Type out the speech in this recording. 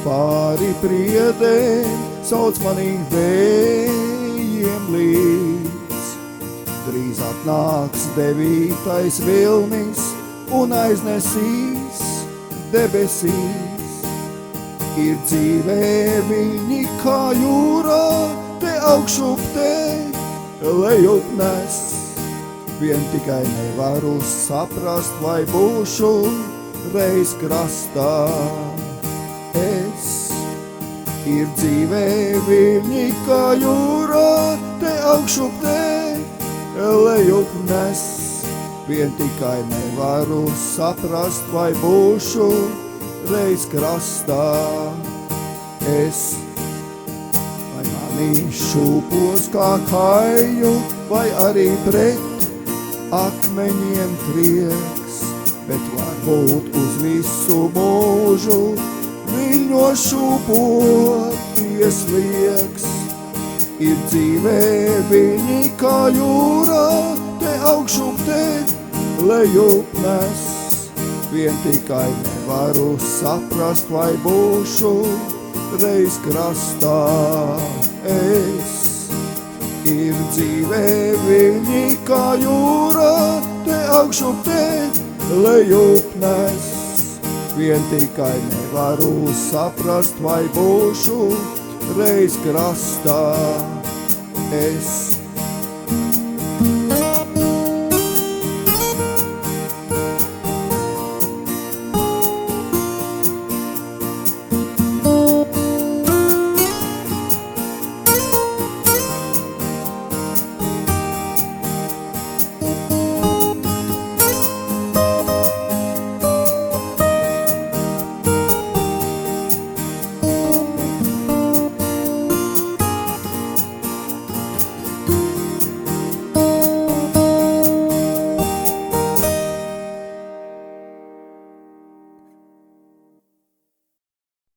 pāri priedēm, sauc manī vējiem līdz. Drīz atnāks 9. vilnis un aiznesīs debesīs. Ir dzīvē viņi kā jūrā, te augšup te lejup nes. Vien tikai nevaru saprast, vai būšu reiz krastā es. Ir dzīvē viņi kā jūrā, te augšup te lejup nes. Vien tikai nevaru saprast, vai būšu reiz krastā es. Vai mani šūpos kā kaju, vai arī pret akmeņiem trieks, bet varbūt uz visu mūžu viņo šūpoties liekas. Ir dzīvē viņi kā jūrā, te augšup te lejup nes. Vien tikai nevaru saprast, vai būšu reiz krastā es. Ir dzīvē viņi kā jūrā, te augšup te lejup nes. Vien tikai nevaru saprast, vai būšu reiz krastā es.